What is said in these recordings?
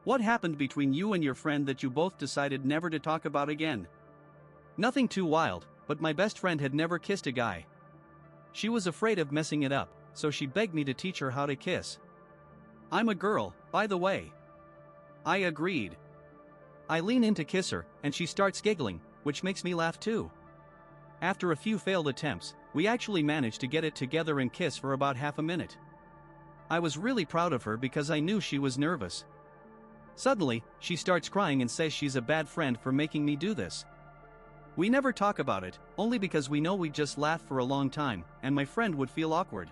What happened between you and your friend that you both decided never to talk about again? Nothing too wild, but my best friend had never kissed a guy. She was afraid of messing it up, so she begged me to teach her how to kiss. I'm a girl, by the way. I agreed. I lean in to kiss her, and she starts giggling, which makes me laugh too. After a few failed attempts, we actually managed to get it together and kiss for about half a minute. I was really proud of her because I knew she was nervous. Suddenly, she starts crying and says she's a bad friend for making me do this. We never talk about it, only because we know we'd just laugh for a long time, and my friend would feel awkward.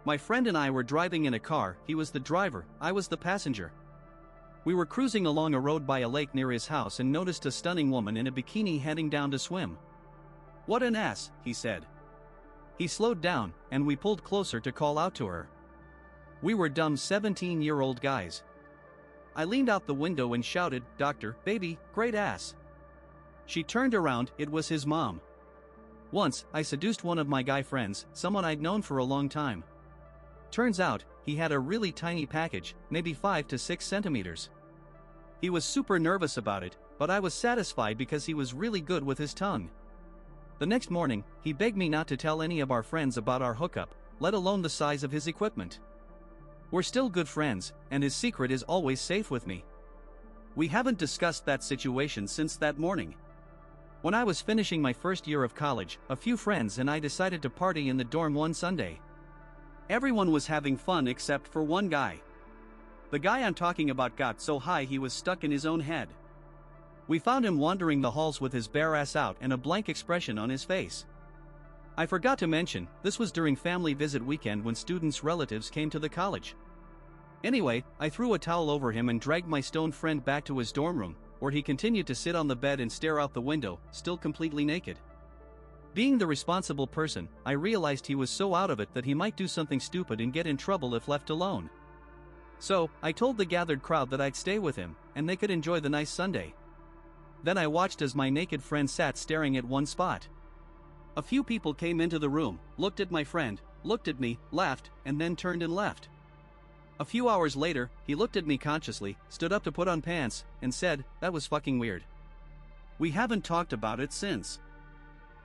My friend and I were driving in a car, he was the driver, I was the passenger. We were cruising along a road by a lake near his house and noticed a stunning woman in a bikini heading down to swim. "What an ass," he said. He slowed down, and we pulled closer to call out to her. We were dumb 17-year-old guys. I leaned out the window and shouted, "Doctor, baby, great ass." She turned around, it was his mom. Once, I seduced one of my guy friends, someone I'd known for a long time. Turns out, he had a really tiny package, maybe 5 to 6 centimeters. He was super nervous about it, but I was satisfied because he was really good with his tongue. The next morning, he begged me not to tell any of our friends about our hookup, let alone the size of his equipment. We're still good friends, and his secret is always safe with me. We haven't discussed that situation since that morning. When I was finishing my first year of college, a few friends and I decided to party in the dorm one Sunday. Everyone was having fun except for one guy. The guy I'm talking about got so high he was stuck in his own head. We found him wandering the halls with his bare ass out and a blank expression on his face. I forgot to mention, this was during family visit weekend when students' relatives came to the college. Anyway, I threw a towel over him and dragged my stoned friend back to his dorm room, where he continued to sit on the bed and stare out the window, still completely naked. Being the responsible person, I realized he was so out of it that he might do something stupid and get in trouble if left alone. So, I told the gathered crowd that I'd stay with him, and they could enjoy the nice Sunday. Then I watched as my naked friend sat staring at one spot. A few people came into the room, looked at my friend, looked at me, laughed, and then turned and left. A few hours later, he looked at me consciously, stood up to put on pants, and said, "That was fucking weird." We haven't talked about it since.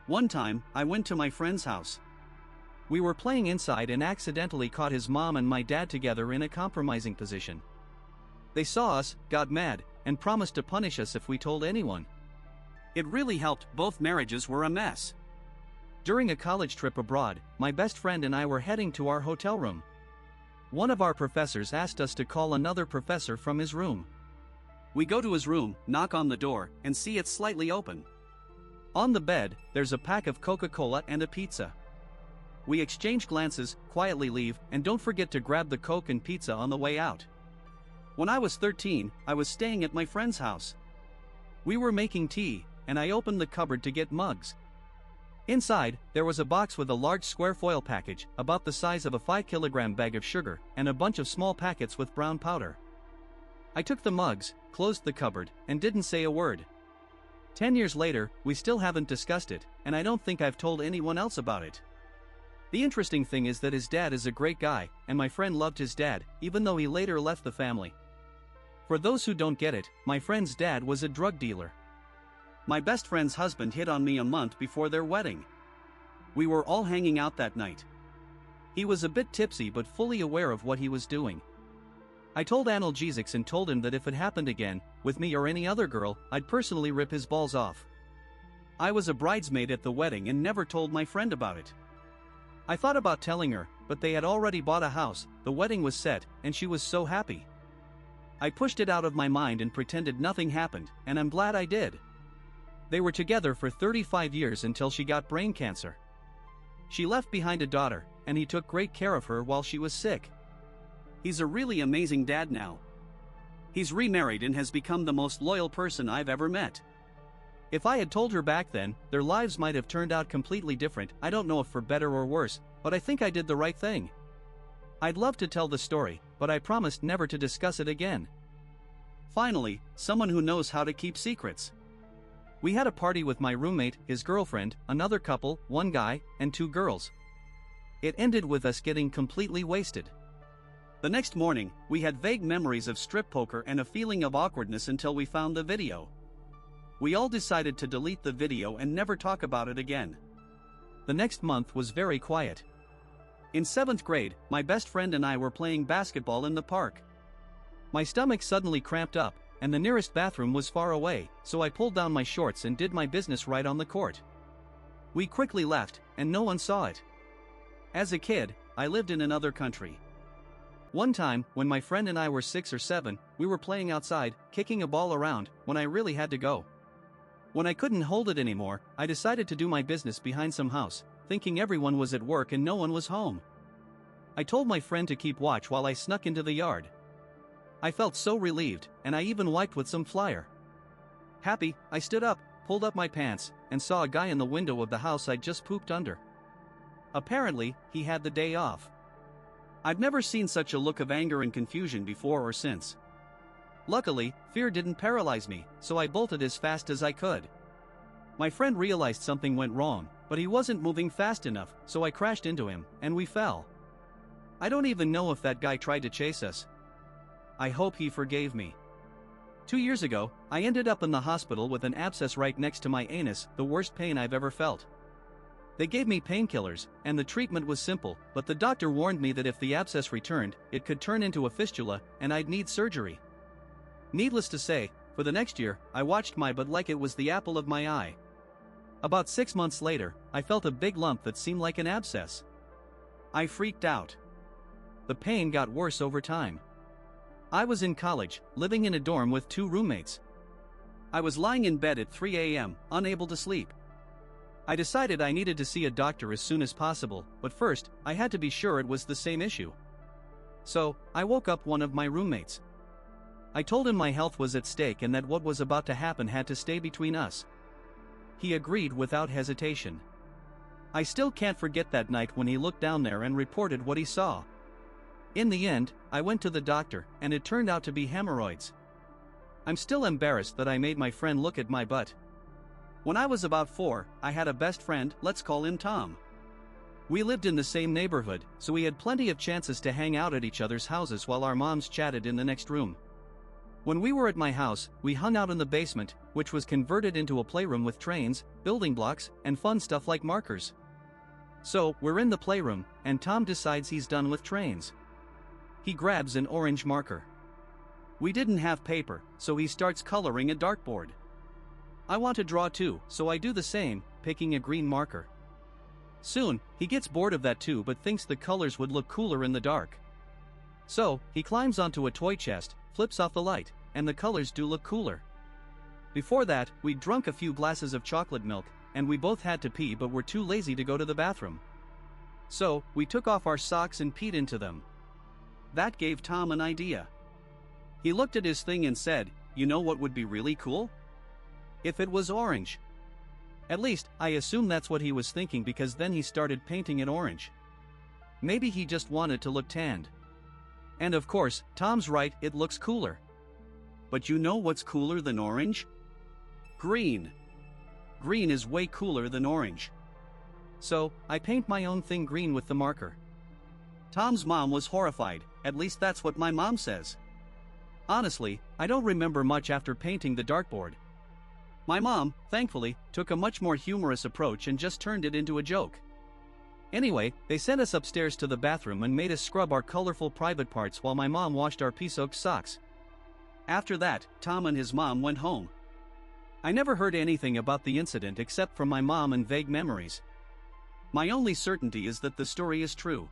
One time, I went to my friend's house. We were playing inside and accidentally caught his mom and my dad together in a compromising position. They saw us, got mad, and promised to punish us if we told anyone. It really helped, both marriages were a mess. During a college trip abroad, my best friend and I were heading to our hotel room. One of our professors asked us to call another professor from his room. We go to his room, knock on the door, and see it's slightly open. On the bed, there's a pack of Coca-Cola and a pizza. We exchange glances, quietly leave, and don't forget to grab the Coke and pizza on the way out. When I was 13, I was staying at my friend's house. We were making tea, and I opened the cupboard to get mugs. Inside, there was a box with a large square foil package, about the size of a 5-kilogram bag of sugar, and a bunch of small packets with brown powder. I took the mugs, closed the cupboard, and didn't say a word. 10 years later, we still haven't discussed it, and I don't think I've told anyone else about it. The interesting thing is that his dad is a great guy, and my friend loved his dad, even though he later left the family. For those who don't get it, my friend's dad was a drug dealer. My best friend's husband hit on me a month before their wedding. We were all hanging out that night. He was a bit tipsy but fully aware of what he was doing. I told analgesics and told him that if it happened again, with me or any other girl, I'd personally rip his balls off. I was a bridesmaid at the wedding and never told my friend about it. I thought about telling her, but they had already bought a house, the wedding was set, and she was so happy. I pushed it out of my mind and pretended nothing happened, and I'm glad I did. They were together for 35 years until she got brain cancer. She left behind a daughter, and he took great care of her while she was sick. He's a really amazing dad now. He's remarried and has become the most loyal person I've ever met. If I had told her back then, their lives might have turned out completely different. I don't know if for better or worse, but I think I did the right thing. I'd love to tell the story, but I promised never to discuss it again. Finally, someone who knows how to keep secrets. We had a party with my roommate, his girlfriend, another couple, one guy, and 2 girls. It ended with us getting completely wasted. The next morning, we had vague memories of strip poker and a feeling of awkwardness until we found the video. We all decided to delete the video and never talk about it again. The next month was very quiet. In 7th grade, my best friend and I were playing basketball in the park. My stomach suddenly cramped up, and the nearest bathroom was far away, so I pulled down my shorts and did my business right on the court. We quickly left, and no one saw it. As a kid, I lived in another country. One time, when my friend and I were 6 or 7, we were playing outside, kicking a ball around, when I really had to go. When I couldn't hold it anymore, I decided to do my business behind some house, thinking everyone was at work and no one was home. I told my friend to keep watch while I snuck into the yard. I felt so relieved, and I even wiped with some flour. Happy, I stood up, pulled up my pants, and saw a guy in the window of the house I'd just pooped under. Apparently, he had the day off. I'd never seen such a look of anger and confusion before or since. Luckily, fear didn't paralyze me, so I bolted as fast as I could. My friend realized something went wrong, but he wasn't moving fast enough, so I crashed into him, and we fell. I don't even know if that guy tried to chase us. I hope he forgave me. 2 years ago, I ended up in the hospital with an abscess right next to my anus, the worst pain I've ever felt. They gave me painkillers, and the treatment was simple, but the doctor warned me that if the abscess returned, it could turn into a fistula, and I'd need surgery. Needless to say, for the next year, I watched my butt like it was the apple of my eye. About 6 months later, I felt a big lump that seemed like an abscess. I freaked out. The pain got worse over time. I was in college, living in a dorm with 2 roommates. I was lying in bed at 3 a.m., unable to sleep. I decided I needed to see a doctor as soon as possible, but first, I had to be sure it was the same issue. So, I woke up one of my roommates. I told him my health was at stake and that what was about to happen had to stay between us. He agreed without hesitation. I still can't forget that night when he looked down there and reported what he saw. In the end, I went to the doctor, and it turned out to be hemorrhoids. I'm still embarrassed that I made my friend look at my butt. When I was about 4, I had a best friend, let's call him Tom. We lived in the same neighborhood, so we had plenty of chances to hang out at each other's houses while our moms chatted in the next room. When we were at my house, we hung out in the basement, which was converted into a playroom with trains, building blocks, and fun stuff like markers. So, we're in the playroom, and Tom decides he's done with trains. He grabs an orange marker. We didn't have paper, so he starts coloring a dartboard. I want to draw too, so I do the same, picking a green marker. Soon, he gets bored of that too but thinks the colors would look cooler in the dark. So, he climbs onto a toy chest, flips off the light, and the colors do look cooler. Before that, we'd drunk a few glasses of chocolate milk, and we both had to pee but were too lazy to go to the bathroom. So, we took off our socks and peed into them. That gave Tom an idea. He looked at his thing and said, "You know what would be really cool? If it was orange." At least, I assume that's what he was thinking because then he started painting it orange. Maybe he just wanted to look tanned. And of course, Tom's right, it looks cooler. But you know what's cooler than orange? Green. Green is way cooler than orange. So, I paint my own thing green with the marker. Tom's mom was horrified, at least that's what my mom says. Honestly, I don't remember much after painting the dartboard. My mom, thankfully, took a much more humorous approach and just turned it into a joke. Anyway, they sent us upstairs to the bathroom and made us scrub our colorful private parts while my mom washed our pee-soaked socks. After that, Tom and his mom went home. I never heard anything about the incident except from my mom and vague memories. My only certainty is that the story is true.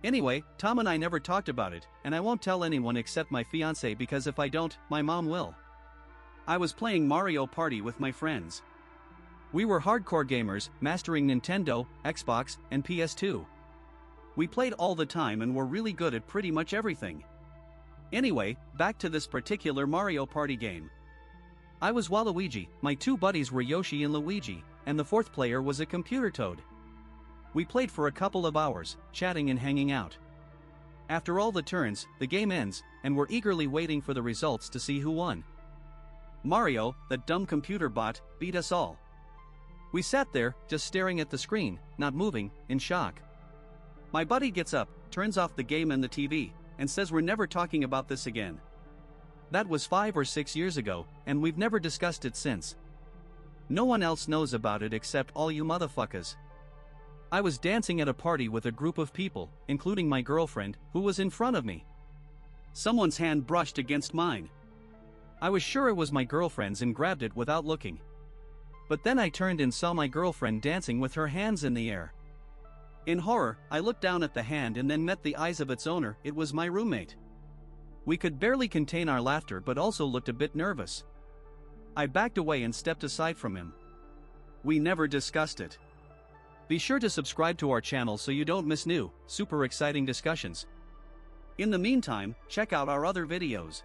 Anyway, Tom and I never talked about it, and I won't tell anyone except my fiancé because if I don't, my mom will. I was playing Mario Party with my friends. We were hardcore gamers, mastering Nintendo, Xbox, and PS2. We played all the time and were really good at pretty much everything. Anyway, back to this particular Mario Party game. I was Waluigi, my 2 buddies were Yoshi and Luigi, and the 4th player was a computer toad. We played for a couple of hours, chatting and hanging out. After all the turns, the game ends, and we're eagerly waiting for the results to see who won. Mario, that dumb computer bot, beat us all. We sat there, just staring at the screen, not moving, in shock. My buddy gets up, turns off the game and the TV, and says we're never talking about this again. That was 5 or 6 years ago, and we've never discussed it since. No one else knows about it except all you motherfuckers. I was dancing at a party with a group of people, including my girlfriend, who was in front of me. Someone's hand brushed against mine. I was sure it was my girlfriend's and grabbed it without looking. But then I turned and saw my girlfriend dancing with her hands in the air. In horror, I looked down at the hand and then met the eyes of its owner. It was my roommate. We could barely contain our laughter but also looked a bit nervous. I backed away and stepped aside from him. We never discussed it. Be sure to subscribe to our channel so you don't miss new, super exciting discussions. In the meantime, check out our other videos.